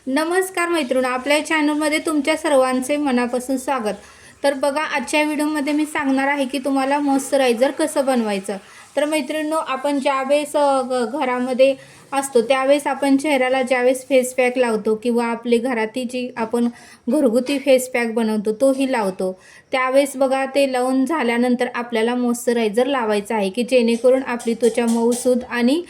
नमस्कार मैत्रिणी, आपल्या चॅनलमध्ये तुमच्या सर्वांचे मनापासून स्वागत। तर बघा, आजच्या व्हिडिओमध्ये मी सांगणार आहे की तुम्हाला मॉइश्चरायझर कसं बनवायचं। तर मैत्रिणींनो, आपण ज्यावेळेस घरामध्ये असतो त्यावेळेस आपण चेहऱ्याला ज्यावेळेस फेस पॅक लावतो किंवा आपले घरातील जी आपण घरगुती फेस पॅक बनवतो तोही लावतो, त्यावेळेस बघा ते लावून झाल्यानंतर आपल्याला मॉइश्चरायझर लावायचं आहे की जेणेकरून आपली त्वचा मऊसूद आणि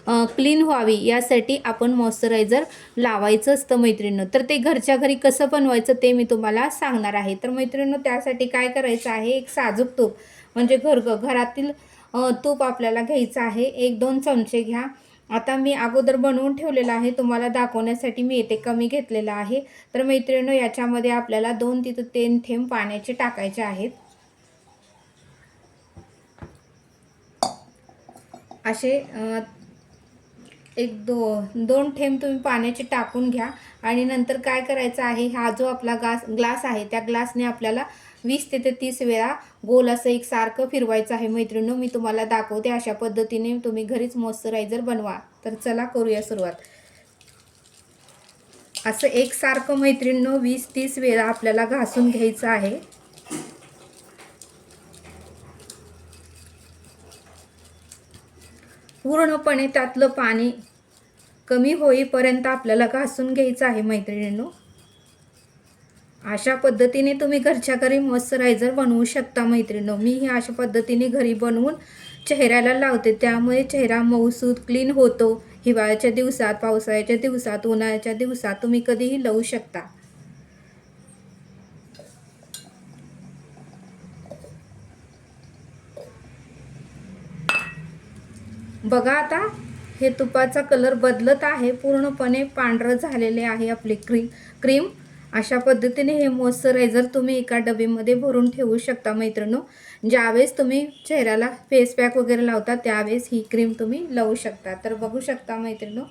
क्लीन व्हावी यासाठी आपण मॉइश्चरायझर लावायचं असतं मैत्रिणींनो। तर ते घरच्या घरी कसं बनवायचं ते मी तुम्हाला सांगणार आहे। तर मैत्रिणींनो, त्यासाठी काय करायचं आहे, एक साजूक तूप म्हणजे घरातील तूप आपल्याला घ्यायचं आहे। 1-2 चमचे घ्या। आता मी अगोदर बनवून ठेवलेलं आहे, तुम्हाला दाखवण्यासाठी मी येथे कमी घेतलेला आहे। तर मैत्रिणींनो, याच्यामध्ये आपल्याला 2 ते 3 थेंब पाण्याचे टाकायचे आहेत। असे 1-2 थेंब तुम्ही पाण्याचे टाकून घ्या आणि नंतर काय करायचं आहे, हा जो आपला ग्लास आहे त्या ग्लासने आपल्याला 20 ते 30 वेळा गोल असं एकसारखं फिरवायचं आहे। मैत्रिणींनो, मी तुम्हाला दाखवते, अशा पद्धतीने तुम्ही घरीच मॉइश्चरायझर बनवा। तर चला करूया सुरुवात। असं एकसारखं मैत्रिणींनो 20-30 वेळा आपल्याला घासून घ्यायचं आहे। पूर्णपणे त्यातलं पाणी कमी होईपर्यंत आपल्याला घासून घ्यायचं आहे मैत्रिणींनो। अशा पद्धतीने तुम्ही घरच्या घरी मॉइश्चरायझर बनवू शकता मैत्रिणींनो। मी हे अशा पद्धतीने घरी बनवून चेहऱ्याला लावते, त्यामुळे चेहरा मऊसूद क्लीन होतो। हिवाळ्याच्या दिवसात, पावसाळ्याच्या दिवसात, उन्हाळ्याच्या दिवसात तुम्ही कधीही लावू शकता। बघा, आता हे तुपाचा कलर बदलत आहे, पूर्णपणे पांढरं झालेले आहे आपले क्रीम। अशा पद्धतीने हे मॉइश्चरायझर तुम्ही एका डबीमध्ये भरून ठेवू शकता मैत्रिणींनो। ज्यावेळेस तुम्ही चेहऱ्याला फेस पॅक वगैरे लावता त्यावेळेस ही क्रीम तुम्ही लावू शकता। तर बघू शकता मैत्रिणींनो,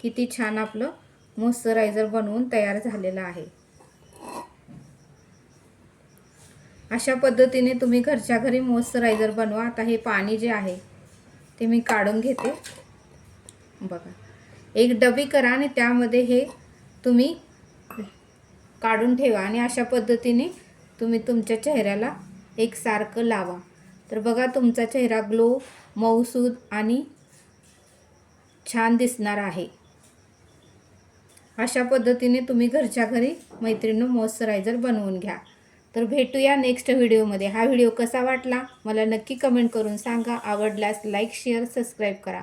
किती छान आपलं मॉइश्चरायझर बनवून तयार झालेलं आहे। अशा पद्धतीने तुम्ही घरच्या घरी मॉइश्चरायझर बनवा। आता हे पाणी जे आहे ते मी काढून घेते। बघा, एक डबी करा आणि त्यामध्ये हे तुम्ही काढून ठेवा आणि अशा पद्धतीने तुम्ही तुमच्या चेहऱ्याला एकसारखं लावा। तर बघा, तुमचा चेहरा ग्लो, मऊसूद आणि छान दिसणार आहे। अशा पद्धतीने तुम्ही घरच्या घरी मैत्रिणींनो मॉइश्चरायझर बनवून घ्या। तर भेटूया नेक्स्ट व्हिडिओमध्ये। हा व्हिडिओ कसा वाटला मला नक्की कमेंट करून सांगा। आवडल्यास लाईक, शेअर, सबस्क्राईब करा।